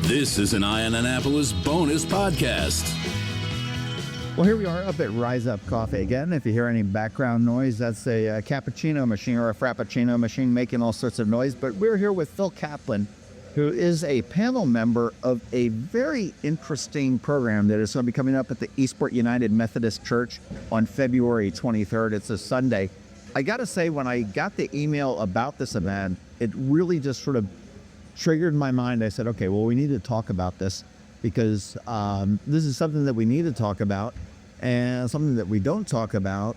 This is an Ion Annapolis bonus podcast. Well, here we are up at Rise Up Coffee again. If you hear any background noise, that's a cappuccino machine or a frappuccino machine making all sorts of noise. But we're here with Phil Kaplan, who is a panel member of a very interesting program that is going to be coming up at the Eastport United Methodist Church on February 23rd. It's a Sunday. I got to say, when I got the email about this event, it really just sort of triggered my mind. I said, okay, well, we need to talk about this because this is something that we need to talk about and something that we don't talk about.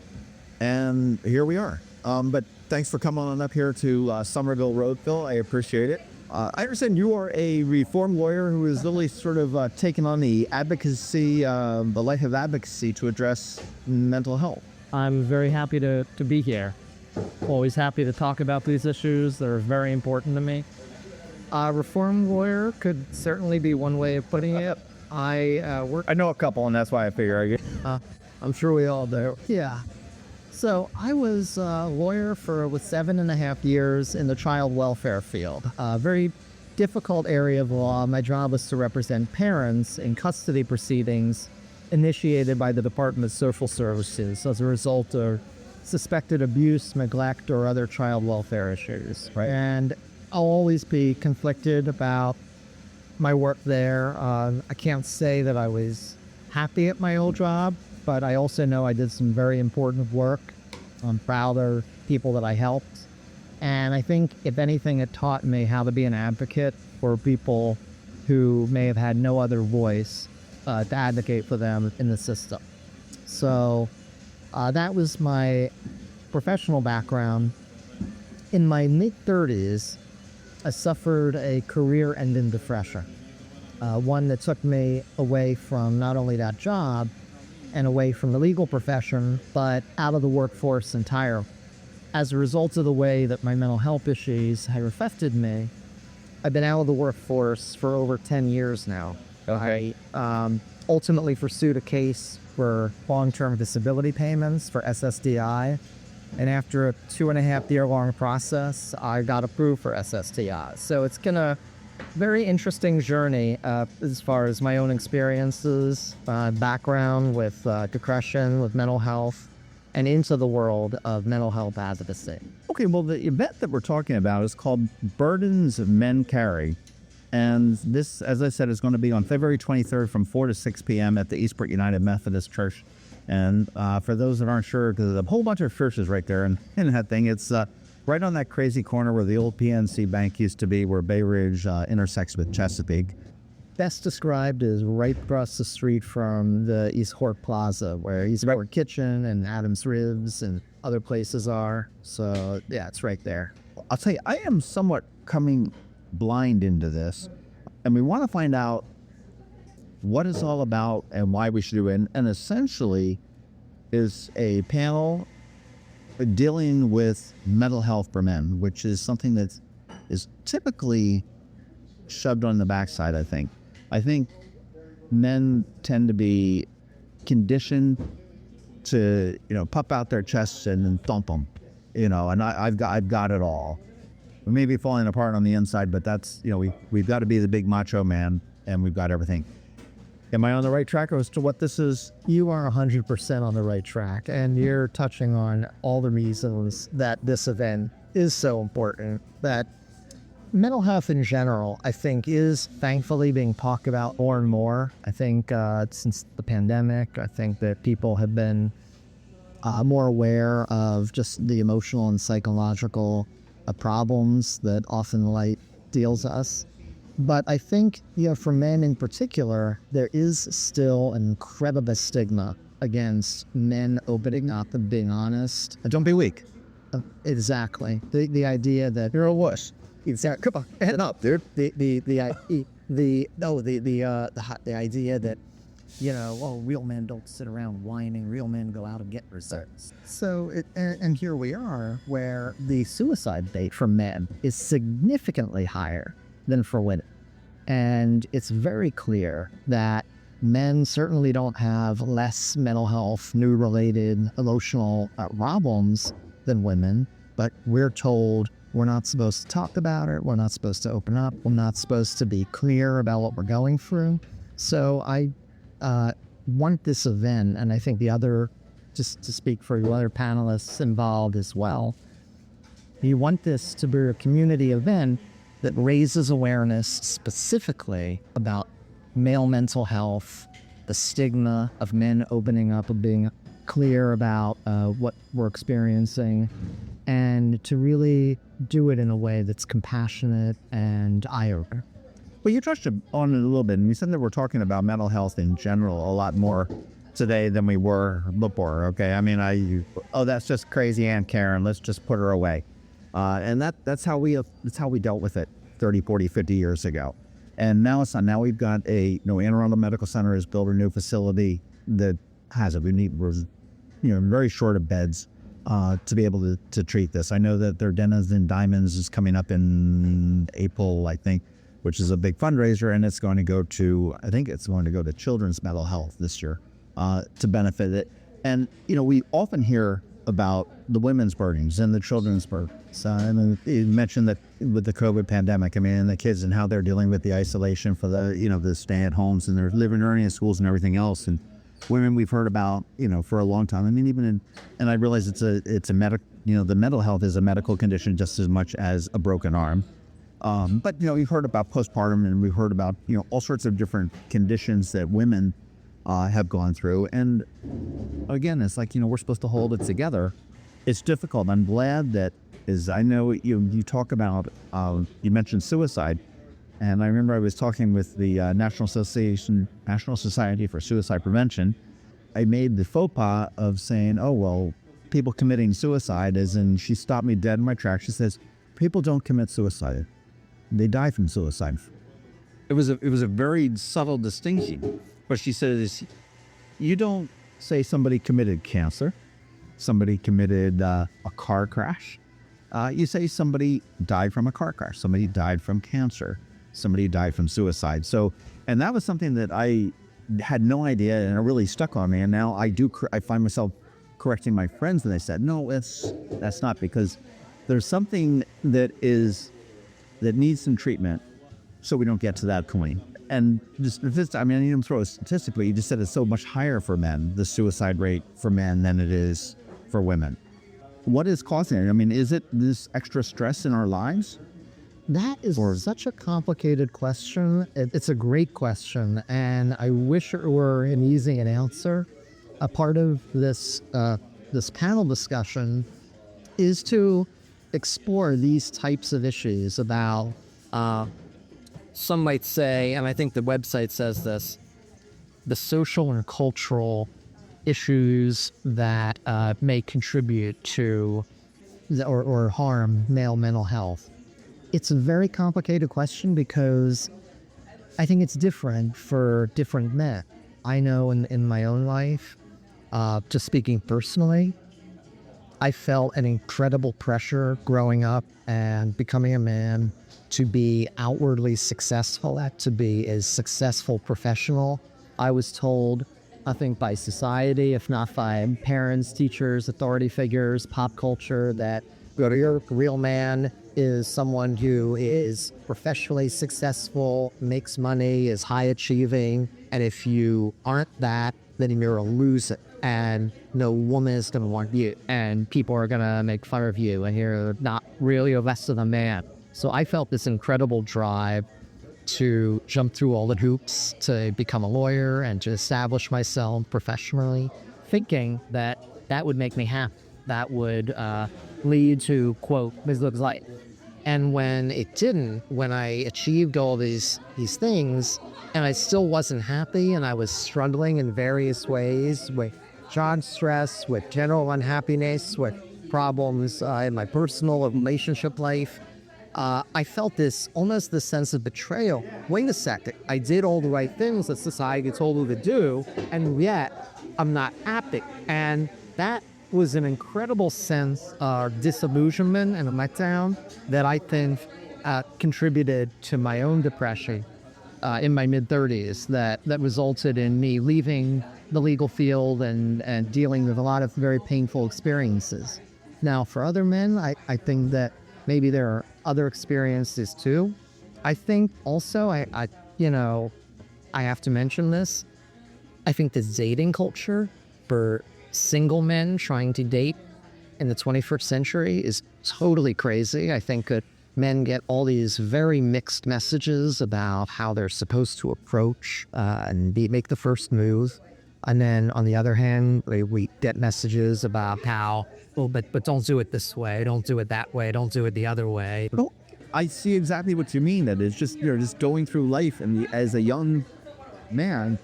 And here we are. But thanks for coming on up here to Somerville Road, Phil. I appreciate it. I understand you are a reform lawyer who is really sort of taking on the advocacy, the life of advocacy to address mental health. I'm very happy to be here. Always happy to talk about these issues. They're very important to me. Reform lawyer could certainly be one way of putting it. I know a couple, and that's why I figure I'm sure we all do. Yeah. So I was a lawyer with 7.5 years in the child welfare field. A very difficult area of law. My job was to represent parents in custody proceedings initiated by the Department of Social Services as a result of suspected abuse, neglect, or other child welfare issues. Right. And I'll always be conflicted about my work there. I can't say that I was happy at my old job, but I also know I did some very important work. I'm proud of people that I helped. And I think, if anything, it taught me how to be an advocate for people who may have had no other voice to advocate for them in the system. So that was my professional background. In my mid-30s, I suffered a career-ending depression, one that took me away from not only that job and away from the legal profession, but out of the workforce entirely. As a result of the way that my mental health issues have affected me, I've been out of the workforce for over 10 years now. Okay. I ultimately pursued a case for long-term disability payments for SSDI. And after a 2.5-year-long process, I got approved for SSDI. So it's been a very interesting journey as far as my own experiences, background with depression, with mental health, and into the world of mental health advocacy. Okay, well, the event that we're talking about is called Burdens Men Carry. And this, as I said, is going to be on February 23rd from 4 to 6 p.m. at the Eastport United Methodist Church. And for those that aren't sure, because there's a whole bunch of churches right there in that thing, it's right on that crazy corner where the old PNC Bank used to be, where Bay Ridge intersects with Chesapeake. Best described as right across the street from the Eastport Plaza, where Eastport Kitchen and Adam's Ribs and other places are. So, yeah, it's right there. I'll tell you, I am somewhat coming blind into this, and we want to find out what it's all about and why we should do it. And essentially is a panel dealing with mental health for men, which is something that is typically shoved on the backside, I think. I think men tend to be conditioned to, puff out their chests and then thump them, and I've got it all. We may be falling apart on the inside, but that's, we've got to be the big macho man, and we've got everything. Am I on the right track as to what this is? You are 100% on the right track, and you're touching on all the reasons that this event is so important. That mental health in general, I think, is thankfully being talked about more and more. I think since the pandemic, I think that people have been more aware of just the emotional and psychological problems that often light deals us. But I think, for men in particular, there is still an incredible stigma against men opening up and being honest. And don't be weak. Exactly. The idea that You're a wuss. exactly. Come on, head up, dude. The idea that real men don't sit around whining. Real men go out and get results. So, and here we are, where the suicide rate for men is significantly higher than for women. And it's very clear that men certainly don't have less mental health, new related emotional problems than women, but we're told We're not supposed to talk about it. We're not supposed to open up. We're not supposed to be clear about what we're going through. So I want this event, and I think the other, just to speak for the other panelists involved as well, you want this to be a community event that raises awareness specifically about male mental health, the stigma of men opening up and being clear about what we're experiencing, and to really do it in a way that's compassionate and eye-opener. Well, you touched on it a little bit, and you said that we're talking about mental health in general a lot more today than we were before, okay? I mean, that's just crazy Aunt Karen, let's just put her away. And that's how we dealt with it 30, 40, 50 years ago. And now it's not. Now we've got Anne Arundel Medical Center has built a new facility that has it. We're very short of beds to be able to treat this. I know that their Dennis and Diamonds is coming up in April, I think, which is a big fundraiser, and it's going to go to children's mental health this year to benefit it. And we often hear about the women's burdens and the children's burdens. And you mentioned that with the COVID pandemic, and the kids and how they're dealing with the isolation for the stay-at-homes, and they're learning in schools and everything else. And women we've heard about, for a long time. And I realize it's a medical, the mental health is a medical condition just as much as a broken arm. But we've heard about postpartum, and we've heard about all sorts of different conditions that women have gone through. And again, it's like we're supposed to hold it together. It's difficult. I'm glad that I know you talk about you mentioned suicide, and I remember I was talking with the National Society for Suicide Prevention. I made the faux pas of saying, oh well, people committing suicide, as in, she stopped me dead in my tracks. She says, people don't commit suicide. They die from suicide. It was a very subtle distinction. But she says, you don't say somebody committed cancer, somebody committed a car crash. You say somebody died from a car crash, somebody died from cancer, somebody died from suicide. So, and that was something that I had no idea, and it really stuck on me. And now I find myself correcting my friends, and they said, no, that's not, because there's something that needs some treatment so we don't get to that point. And just, I didn't throw a statistic, but you just said it's so much higher for men, the suicide rate for men, than it is for women. What is causing it? Is it this extra stress in our lives? That is such a complicated question. It's a great question, and I wish it were an easy answer. A part of this panel discussion is to explore these types of issues about some might say, and I think the website says this, the social and cultural issues that may contribute to or harm male mental health. It's a very complicated question because I think it's different for different men. I know in my own life, just speaking personally, I felt an incredible pressure growing up and becoming a man to be outwardly successful, to be a successful professional. I was told, I think by society, if not by parents, teachers, authority figures, pop culture, that your real man is someone who is professionally successful, makes money, is high achieving, and if you aren't that, then you're a loser, and no woman is going to want you, and people are going to make fun of you, and you're not really less than a man. So I felt this incredible drive to jump through all the hoops to become a lawyer and to establish myself professionally, thinking that would make me happy. That would lead to, quote, Ms. Looks Light. And when it didn't, when I achieved all these things, and I still wasn't happy, and I was struggling in various ways with job stress, with general unhappiness, with problems in my personal relationship life, I felt almost this sense of betrayal. Wait a second, I did all the right things that society told me to do, and yet I'm not happy. And that was an incredible sense of disillusionment and a letdown that I think contributed to my own depression in my mid-30s that resulted in me leaving the legal field and dealing with a lot of very painful experiences. Now, for other men, I think that maybe there are other experiences too. I think also, I have to mention this. I think the dating culture for single men trying to date in the 21st century is totally crazy. I think that men get all these very mixed messages about how they're supposed to approach and make the first move. And then on the other hand, we get messages about how, but don't do it this way, don't do it that way, don't do it the other way. No, I see exactly what you mean. That it's just, you're just going through life, and as a young man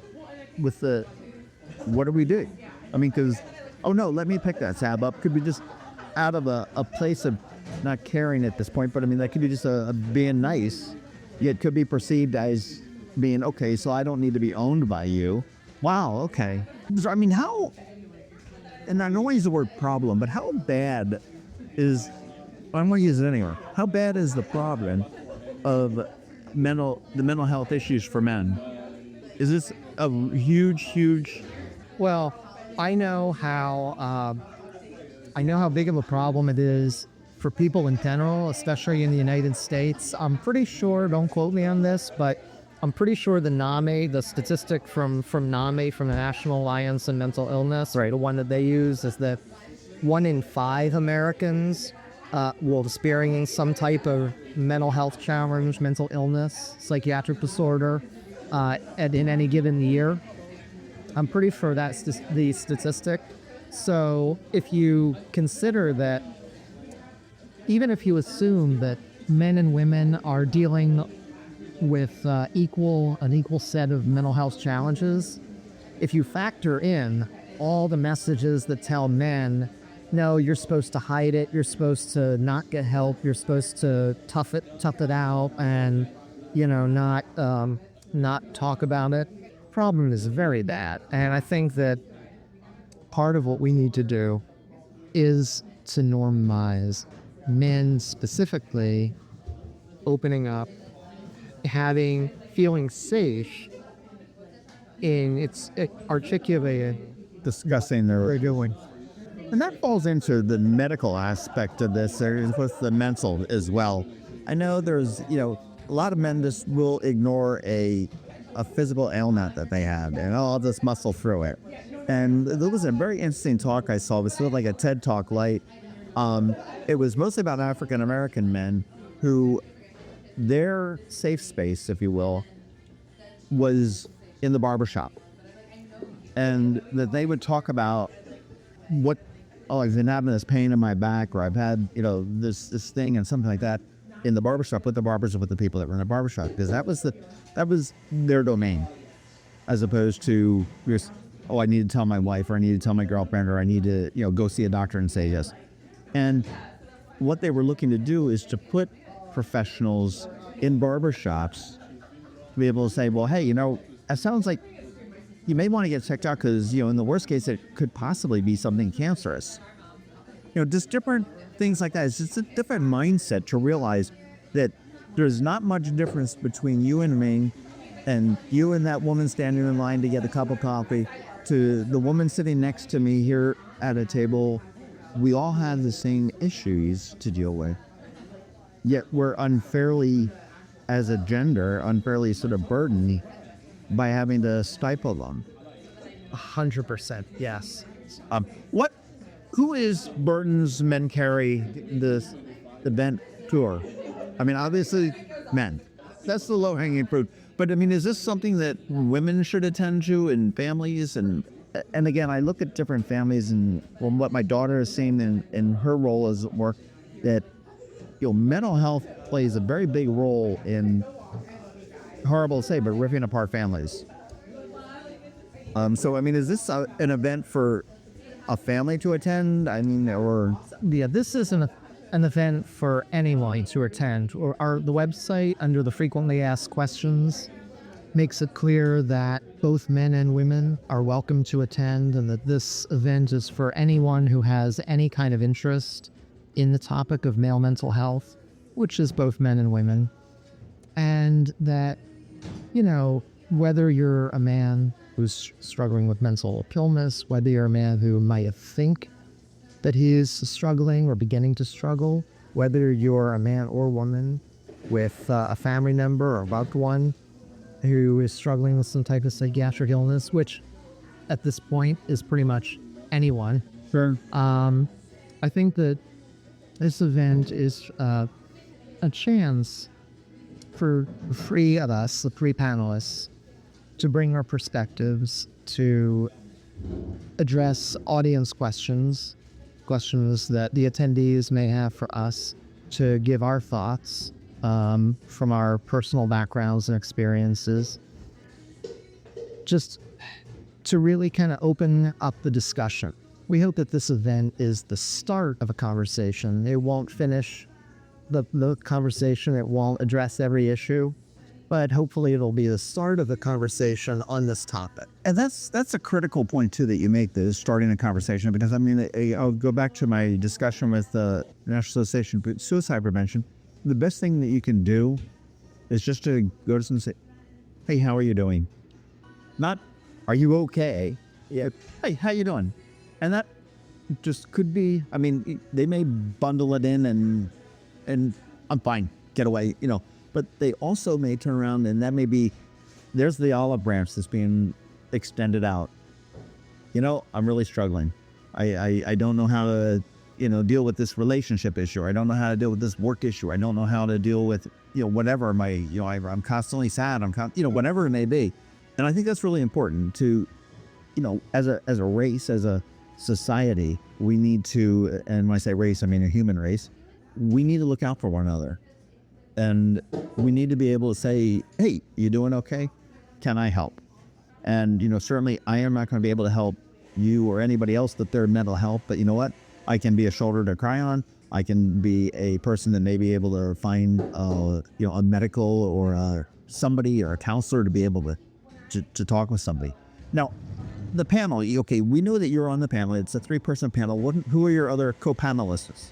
with what are we doing? I mean, because, oh no, let me pick that tab up. Could be just out of a place of not caring at this point, but I mean, that could be just a being nice, yet could be perceived as being, okay, so I don't need to be owned by you. Wow, okay. I mean, how, and I don't want to use the word problem, but how bad is, I'm going to use it anyway, how bad is the problem of the mental health issues for men? Is this a huge? Well, I know how big of a problem it is for people in general, especially in the United States. I'm pretty sure, don't quote me on this, but I'm pretty sure the NAME, the statistic from NAME, from the National Alliance on Mental Illness, right, the one that they use is that 1 in 5 Americans will experience some type of mental health challenge, mental illness, psychiatric disorder in any given year. I'm pretty sure that's the statistic. So if you consider that, even if you assume that men and women are dealing with an equal set of mental health challenges, if you factor in all the messages that tell men, no, you're supposed to hide it, you're supposed to not get help, you're supposed to tough it out, and not talk about it, problem is very bad. And I think that part of what we need to do is to normalize men specifically opening up, feeling safe in articulating, Discussing their what they're doing. And that falls into the medical aspect of this, with the mental as well. I know there's, a lot of men just will ignore a physical ailment that they have, and I'll just muscle through it. And there was a very interesting talk I saw. It was sort of like a TED Talk light. It was mostly about African American men who, their safe space, if you will, was in the barbershop. And that they would talk about I've been having this pain in my back, or I've had, this thing and something like that in the barbershop, with the barbers and with the people that run the barbershop, because that was their domain, as opposed to just, I need to tell my wife, or I need to tell my girlfriend, or I need to, go see a doctor and say yes. And what they were looking to do is to put professionals in barbershops to be able to say, well, hey, it sounds like you may want to get checked out because, in the worst case, it could possibly be something cancerous. Just different things like that. It's just a different mindset to realize that there's not much difference between you and me, and you and that woman standing in line to get a cup of coffee, to the woman sitting next to me here at a table. We all have the same issues to deal with. Yet we're unfairly, as a gender, sort of burdened by having to stifle them. 100%, yes. Who is Burton's Men Carry this event tour? I mean, obviously, men. That's the low-hanging fruit. But I mean, is this something that women should attend to, in families? And again, I look at different families, and what my daughter is saying in her role as work, that mental health plays a very big role in, horrible to say, but ripping apart families. So I mean, is this an event for a family to attend? I mean, or this isn't an event for anyone to attend. Or the website, under the frequently asked questions, makes it clear that both men and women are welcome to attend, and that this event is for anyone who has any kind of interest in the topic of male mental health, which is both men and women. And that, whether you're a man who's struggling with mental illness, whether you're a man who might think that he is struggling or beginning to struggle whether you're a man or woman with a family member or loved one who is struggling with some type of psychiatric illness, which at this point is pretty much anyone. Sure. I think that this event is a chance for the three of us, the three panelists, to bring our perspectives, to address audience questions that the attendees may have for us, to give our thoughts from our personal backgrounds and experiences, just to really kind of open up the discussion. We hope that this event is the start of a conversation. It won't finish the conversation. It won't address every issue, but hopefully it'll be the start of the conversation on this topic. And that's a critical point too that you make, this starting a conversation, because I mean, I'll go back to my discussion with the National Association for Suicide Prevention. The best thing that you can do is just to go to someone and say, "Hey, how are you doing?" Not, "Are you okay?" Yeah. "Hey, how you doing?" And that just could be, I mean, they may bundle it in and "I'm fine, get away," but they also may turn around and that may be, there's the olive branch that's being extended out. "I'm really struggling. I don't know how to, deal with this relationship issue. I don't know how to deal with this work issue. I don't know how to deal with, whatever I'm constantly sad. Whatever it may be." And I think that's really important to, as a race, as a society, we need to, and when I say race, I mean a human race, we need to look out for one another. And we need to be able to say, "Hey, you doing okay? Can I help?" And, certainly I am not going to be able to help you or anybody else with their mental health, but you know what? I can be a shoulder to cry on. I can be a person that may be able to find, a medical or somebody or a counselor to be able to talk with somebody. Now, the panel, okay, we know that you're on the panel. It's a 3-person panel. Who are your other co-panelists?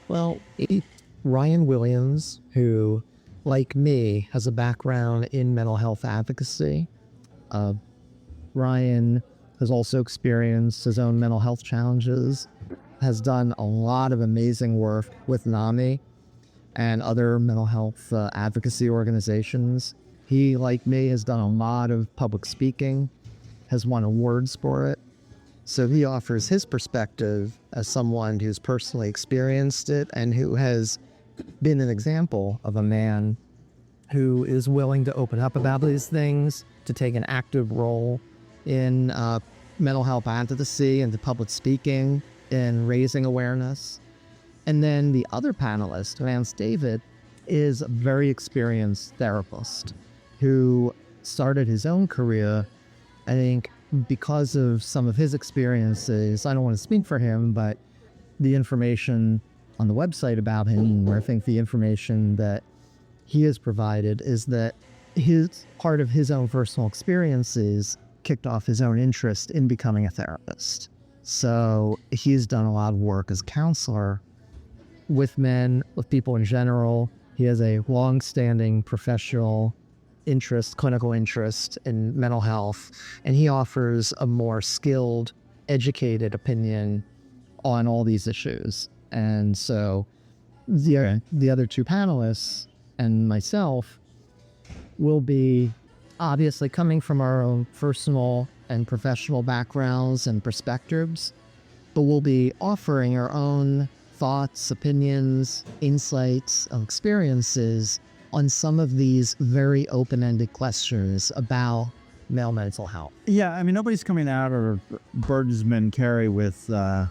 Well, Ryan Williams, who, like me, has a background in mental health advocacy. Ryan has also experienced his own mental health challenges, has done a lot of amazing work with NAMI and other mental health advocacy organizations. He, like me, has done a lot of public speaking, has won awards for it. So he offers his perspective as someone who's personally experienced it and who has been an example of a man who is willing to open up about these things, to take an active role in mental health advocacy and to public speaking and raising awareness. And then the other panelist, Vance David, is a very experienced therapist who started his own career, I think, because of some of his experiences. I don't want to speak for him, but the information on the website about him, or I think the information that he has provided, is that part of his own personal experiences kicked off his own interest in becoming a therapist. So he's done a lot of work as a counselor with men, with people in general. He has a long-standing professional interest, clinical interest in mental health, and he offers a more skilled, educated opinion on all these issues. And so the other two panelists and myself will be obviously coming from our own personal and professional backgrounds and perspectives, but we'll be offering our own thoughts, opinions, insights, and experiences on some of these very open-ended questions about male mental health. Yeah, I mean, nobody's coming out of Birdsman Carey with the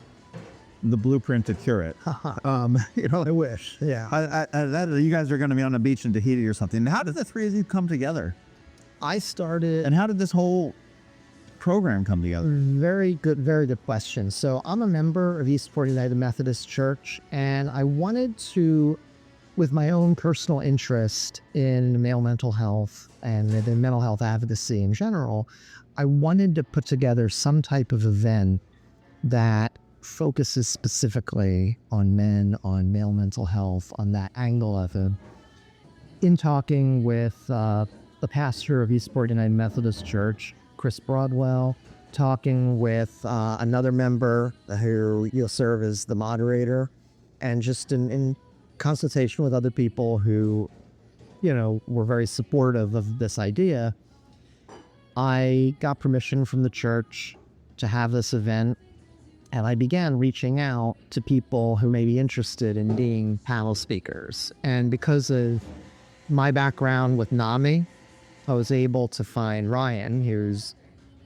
blueprint to cure it. I wish. Yeah. You guys are going to be on the beach in Tahiti or something. How did the three of you come together? I started... And how did this whole program come together? Very good question. So I'm a member of Eastport United Methodist Church, and I wanted to, with my own personal interest in male mental health and in mental health advocacy in general, I wanted to put together some type of event that focuses specifically on men, on male mental health, on that angle of it. In talking with the pastor of Eastport United Methodist Church, Chris Broadwell, talking with another member who will serve as the moderator, and just in consultation with other people who, were very supportive of this idea, I got permission from the church to have this event, and I began reaching out to people who may be interested in being panel speakers. And because of my background with NAMI, I was able to find Ryan, who's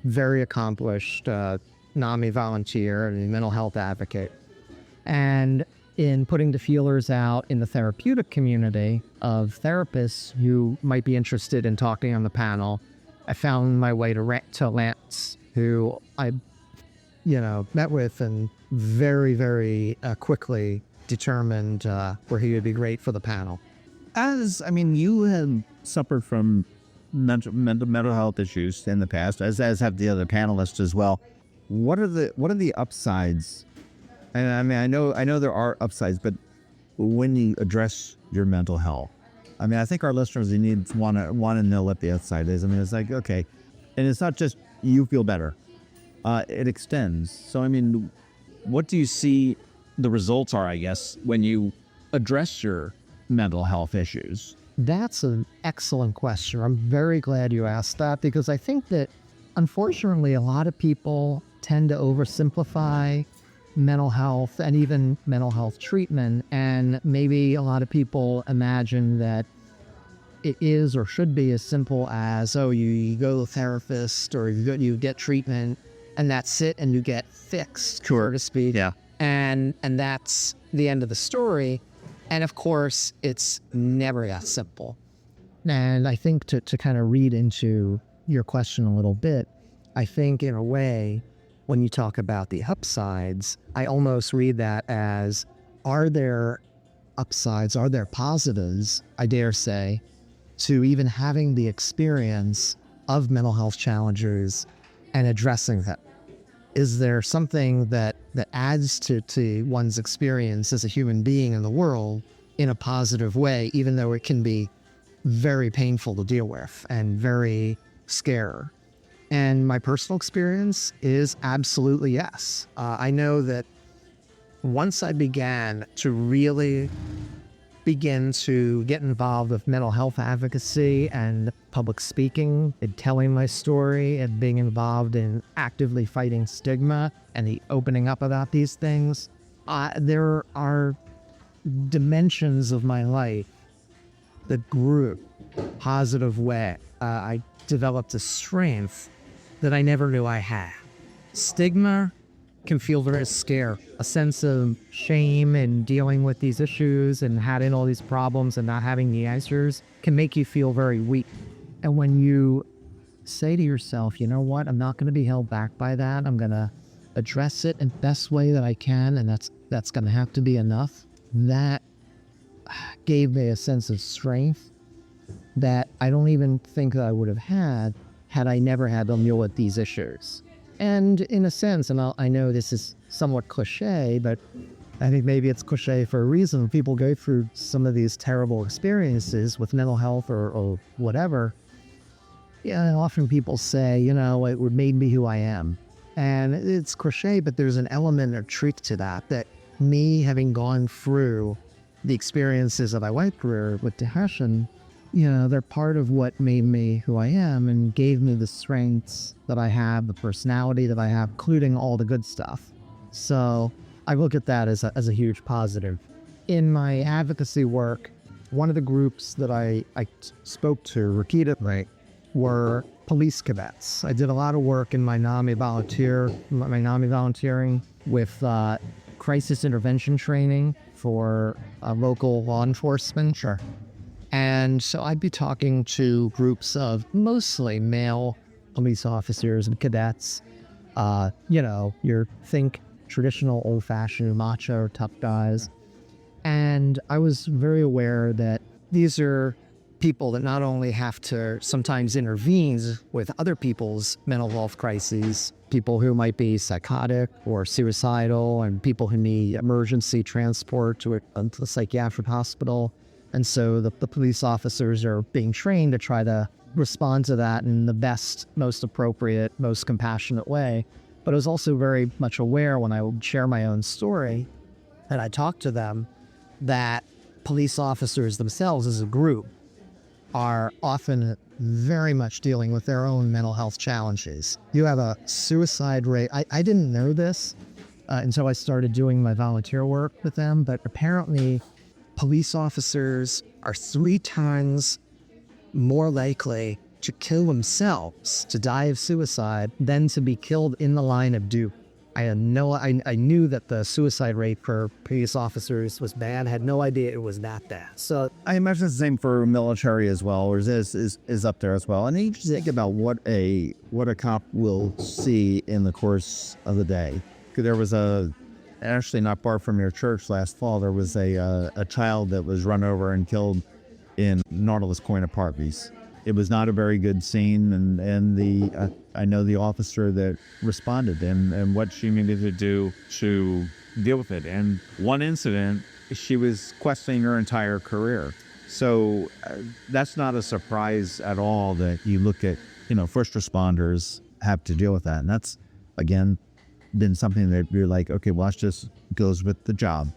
very accomplished NAMI volunteer and a mental health advocate. And in putting the feelers out in the therapeutic community of therapists who might be interested in talking on the panel, I found my way to Lance, who I, met with and very, very quickly determined where he would be great for the panel. You have suffered from mental health issues in the past, as have the other panelists as well. What are the upsides? And I know there are upsides, but when you address your mental health, I think our listeners want to know what the upside is. It's like, okay, and it's not just you feel better; it extends. So, what do you see the results are? I guess when you address your mental health issues. That's an excellent question. I'm very glad you asked that, because I think that, unfortunately, a lot of people tend to oversimplify mental health and even mental health treatment. And maybe a lot of people imagine that it is or should be as simple as, you go to a therapist or you get treatment and that's it, and you get fixed, so to speak. Yeah. And that's the end of the story. And of course, it's never that simple. And I think to kind of read into your question a little bit, I think in a way, when you talk about the upsides, I almost read that as, are there upsides, are there positives, I dare say, to even having the experience of mental health challenges and addressing them? Is there something that adds to one's experience as a human being in the world in a positive way, even though it can be very painful to deal with and very scary? And my personal experience is absolutely yes. I know that once I began to really begin to get involved with mental health advocacy and public speaking and telling my story and being involved in actively fighting stigma and the opening up about these things, there are dimensions of my life that grew positive way. I developed a strength that I never knew I had. Stigma can feel very scary. A sense of shame in dealing with these issues and having all these problems and not having the answers can make you feel very weak. And when you say to yourself, you know what, I'm not going to be held back by that. I'm going to address it in the best way that I can, and that's going to have to be enough. That gave me a sense of strength that I don't even think that I would have had I never had to deal with these issues. And in a sense, and I know this is somewhat cliche, but I think maybe it's cliche for a reason. People go through some of these terrible experiences with mental health or whatever. Yeah, often people say, it made me who I am. And it's cliche, but there's an element of truth to that me having gone through the experiences that I went through with depression, they're part of what made me who I am and gave me the strengths that I have, the personality that I have, including all the good stuff. So I look at that as a huge positive. In my advocacy work, one of the groups that I spoke to repeatedly were police cadets. I did a lot of work in my NAMI volunteering with crisis intervention training for local law enforcement. Sure. And so I'd be talking to groups of mostly male police officers and cadets. Think traditional old-fashioned macho tough guys. And I was very aware that these are people that not only have to sometimes intervene with other people's mental health crises, people who might be psychotic or suicidal, and people who need emergency transport to a psychiatric hospital. And so the police officers are being trained to try to respond to that in the best, most appropriate, most compassionate way. But I was also very much aware when I would share my own story and I talked to them that police officers themselves as a group are often very much dealing with their own mental health challenges. You have a suicide rate. I didn't know this until I started doing my volunteer work with them, but apparently police officers are 3 times more likely to kill themselves, to die of suicide, than to be killed in the line of duty. I knew that the suicide rate for police officers was bad. I had no idea it was that bad. So I imagine it's the same for military as well, or is up there as well. And you just think about what a cop will see in the course of the day. There was actually not far from your church last fall, there was a child that was run over and killed in Nautilus Point Apartments. It was not a very good scene, and I know the officer that responded and what she needed to do to deal with it. And one incident, she was questioning her entire career. So that's not a surprise at all that you look at, first responders have to deal with that. And that's, again, been something that you're like, okay, well, that just goes with the job.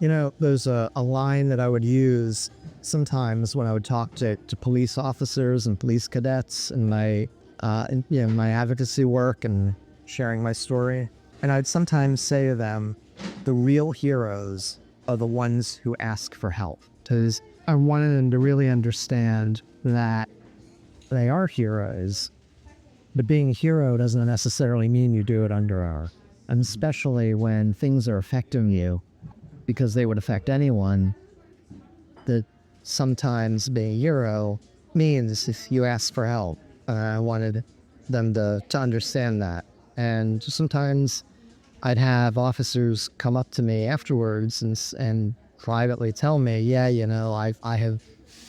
There's a line that I would use sometimes when I would talk to police officers and police cadets in my advocacy work and sharing my story. And I'd sometimes say to them, the real heroes are the ones who ask for help. Because I wanted them to really understand that they are heroes, but being a hero doesn't necessarily mean you do it under hour. And especially when things are affecting you, because they would affect anyone, that sometimes being a hero means if you ask for help. I wanted them to understand that. And sometimes I'd have officers come up to me afterwards and privately tell me, I have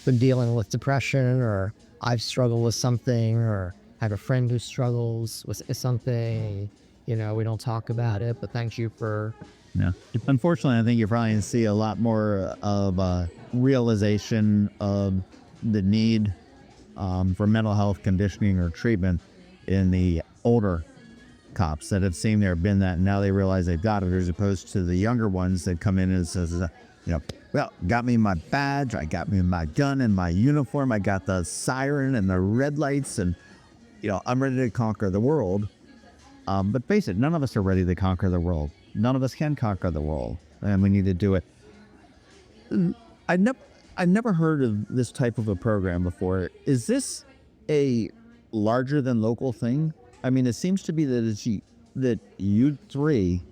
been dealing with depression, or I've struggled with something, or I have a friend who struggles with something. We don't talk about it, but thank you for... Yeah. Unfortunately, I think you're probably going to see a lot more of realization of the need for mental health conditioning or treatment in the older cops that have seen there, been that, and now they realize they've got it, as opposed to the younger ones that come in and says, well, got me my badge, I got me my gun and my uniform, I got the siren and the red lights, and I'm ready to conquer the world. But face it, none of us are ready to conquer the world. None of us can conquer the world, and we need to do it. I've never heard of this type of a program before. Is this a larger than local thing? I mean, it seems to be that you three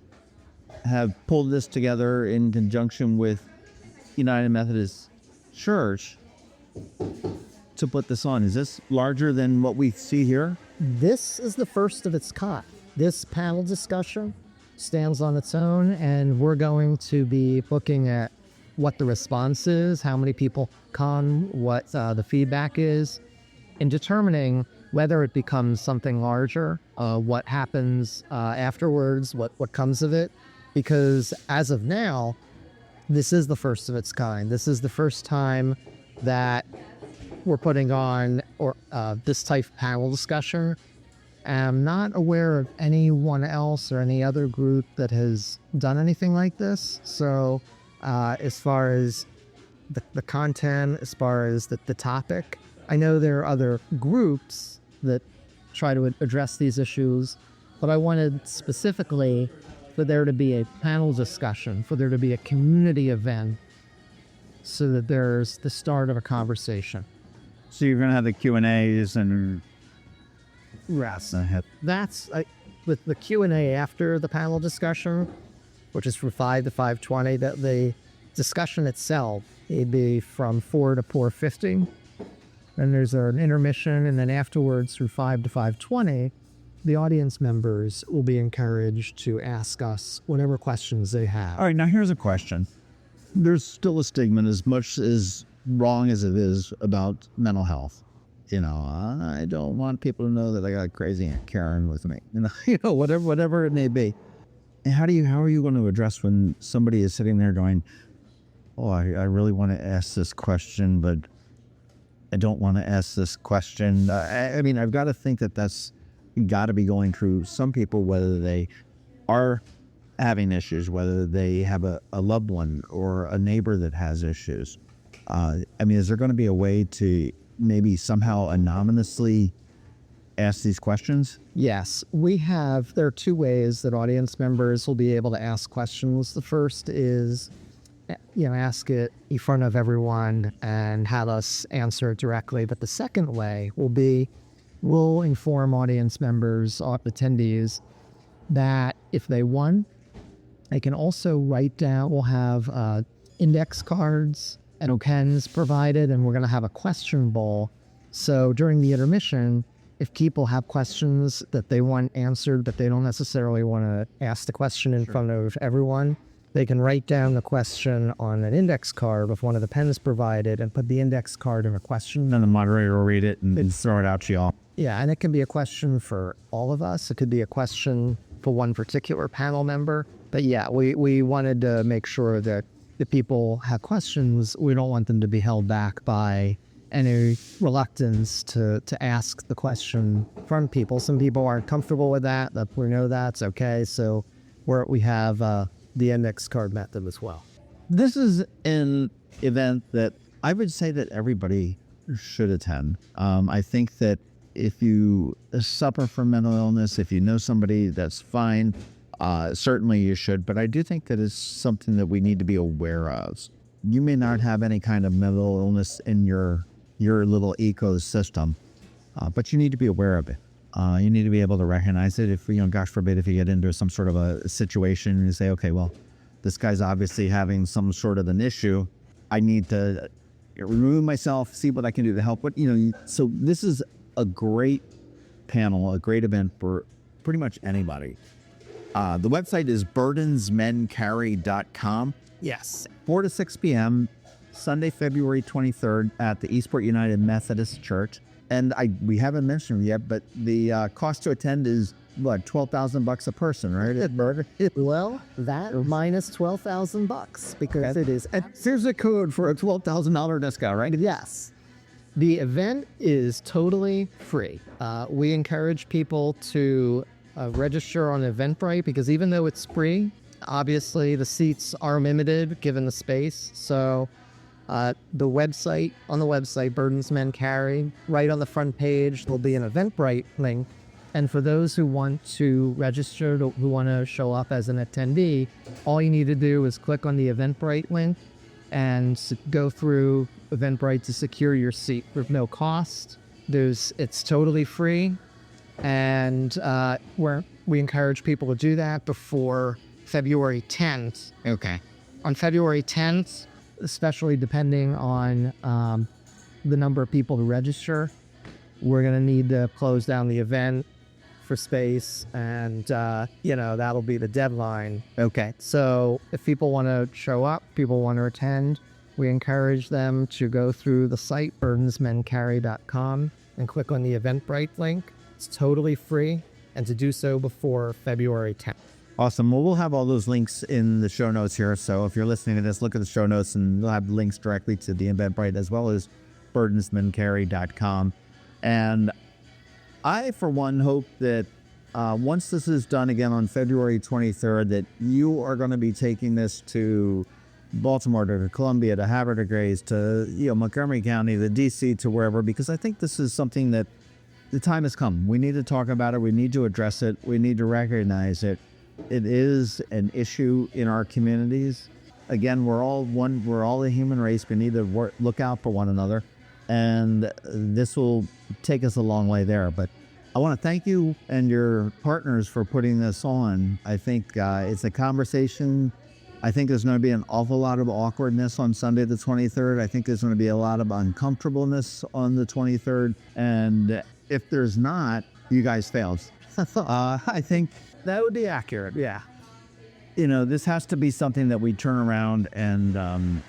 have pulled this together in conjunction with United Methodist Church to put this on. Is this larger than what we see here? This is the first of its kind. This panel discussion stands on its own, and we're going to be looking at what the response is, how many people come, what the feedback is, and determining whether it becomes something larger, what happens afterwards, what comes of it. Because as of now, this is the first of its kind. This is the first time that we're putting on this type of panel discussion. I'm not aware of anyone else or any other group that has done anything like this. So as far as the content, as far as the topic, I know there are other groups that try to address these issues, but I wanted specifically for there to be a panel discussion, for there to be a community event, so that there's the start of a conversation. So you're going to have the Q&As and... Yes. That's with the Q&A after the panel discussion, which is from 5 to 5:20. That the discussion itself, it'd be from 4 to 4:50. Then there's an intermission, and then afterwards from 5 to 5:20, the audience members will be encouraged to ask us whatever questions they have. All right, now here's a question. There's still a stigma, as much as wrong as it is, about mental health. I don't want people to know that I got crazy Aunt Karen with me. Whatever it may be. And how are you going to address when somebody is sitting there going, "Oh, I really want to ask this question, but I don't want to ask this question." I mean, I've got to think that's got to be going through some people, whether they are having issues, whether they have a loved one or a neighbor that has issues. Is there going to be a way to maybe somehow anonymously ask these questions? Yes, there are two ways that audience members will be able to ask questions. The first is, ask it in front of everyone and have us answer it directly. But the second way will be, we'll inform audience members, attendees, that if they want, they can also write down, we'll have index cards and pens provided, and we're going to have a question bowl. So during the intermission, if people have questions that they want answered, but they don't necessarily want to ask the question in front of everyone, they can write down the question on an index card with one of the pens provided and put the index card in a question. And the moderator will read it and throw it out to y'all. Yeah, and it can be a question for all of us. It could be a question for one particular panel member. But yeah, we wanted to make sure that the people have questions. We don't want them to be held back by any reluctance to ask the question from people. Some people aren't comfortable with that. We know that's okay. So we have the index card method as well. This is an event that I would say that everybody should attend. I think that if you suffer from mental illness, if you know somebody, that's fine. Certainly you should. But I do think that it's something that we need to be aware of. You may not have any kind of mental illness in your little ecosystem, but you need to be aware of it. You need to be able to recognize it. If, gosh forbid, if you get into some sort of a situation and you say, okay, well, this guy's obviously having some sort of an issue. I need to remove myself, see what I can do to help. But, so this is a great panel, a great event for pretty much anybody. The website is burdensmencarry.com. Yes. 4 to 6 p.m., Sunday, February 23rd at the Eastport United Methodist Church. And we haven't mentioned it yet, but the cost to attend is, $12,000 a person, right? Well, that minus $12,000 because it is. And there's a code for a $12,000 discount, right? Yes. The event is totally free. We encourage people to register on Eventbrite because even though it's free, obviously the seats are limited given the space. So on the website, Burdens Men Carry, right on the front page, there'll be an Eventbrite link. And for those who want to register, who want to show up as an attendee, all you need to do is click on the Eventbrite link and go through Eventbrite to secure your seat with no cost. It's totally free. And we encourage people to do that before February 10th. Okay. On February 10th, especially depending on the number of people to register, we're going to need to close down the event for space, and that'll be the deadline. Okay. So if people want to show up, people want to attend, we encourage them to go through the site, burdensmencarry.com, and click on the Eventbrite link. It's totally free, and to do so before February 10th. Awesome. Well, we'll have all those links in the show notes here. So if you're listening to this, look at the show notes, and we'll have links directly to the Eventbrite as well as burdensmencarry.com. And I, for one, hope that once this is done again on February 23rd, that you are going to be taking this to Baltimore, to Columbia, to Havre de Grace, to Montgomery County, to D.C., to wherever, because I think this is something that the time has come. We need to talk about it. We need to address it. We need to recognize it. It is an issue in our communities. Again, we're all one. We're all a human race. We need to look out for one another. And this will take us a long way there. But I want to thank you and your partners for putting this on. I think it's a conversation. I think there's going to be an awful lot of awkwardness on Sunday the 23rd. I think there's going to be a lot of uncomfortableness on the 23rd. And if there's not, you guys failed. I think that would be accurate. Yeah. This has to be something that we turn around and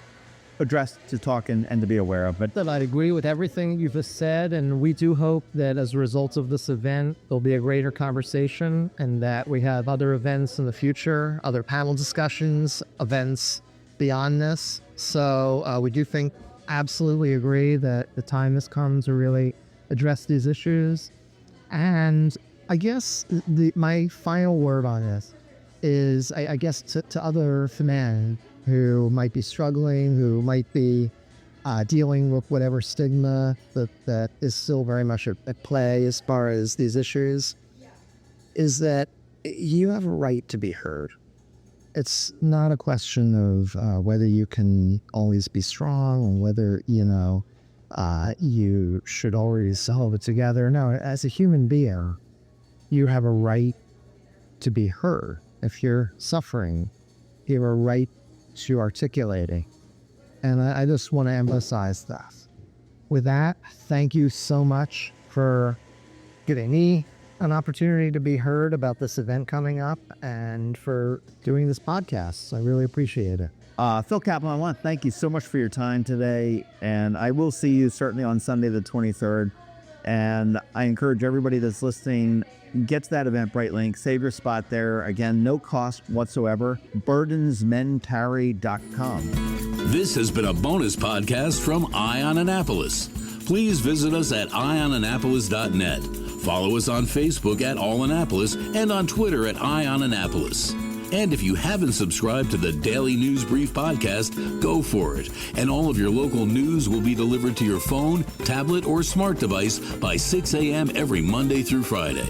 address, to talk and to be aware of. But I agree with everything you've just said, and we do hope that as a result of this event, there'll be a greater conversation and that we have other events in the future, other panel discussions, events beyond this. So we do absolutely agree that the time has come to really address these issues. And I guess my final word on this is, I guess, to other men who might be struggling, who might be dealing with whatever stigma that is still very much at play as far as these issues, is that you have a right to be heard. It's not a question of whether you can always be strong or whether, you should always hold it together. No, as a human being, you have a right to be heard. If you're suffering, you have a right to articulating. And I just want to emphasize that. With that, thank you so much for giving me an opportunity to be heard about this event coming up and for doing this podcast. I really appreciate it. Phil Kaplan, I want to thank you so much for your time today. And I will see you certainly on Sunday the 23rd. And I encourage everybody that's listening, get to that Eventbrite link, save your spot there. Again, no cost whatsoever. burdensmentarry.com. This has been a bonus podcast from Ion Annapolis. Please visit us at ionannapolis.net. Follow us on Facebook at All Annapolis and on Twitter at Ion Annapolis. And if you haven't subscribed to the Daily News Brief podcast, go for it. And all of your local news will be delivered to your phone, tablet, or smart device by 6 a.m. every Monday through Friday.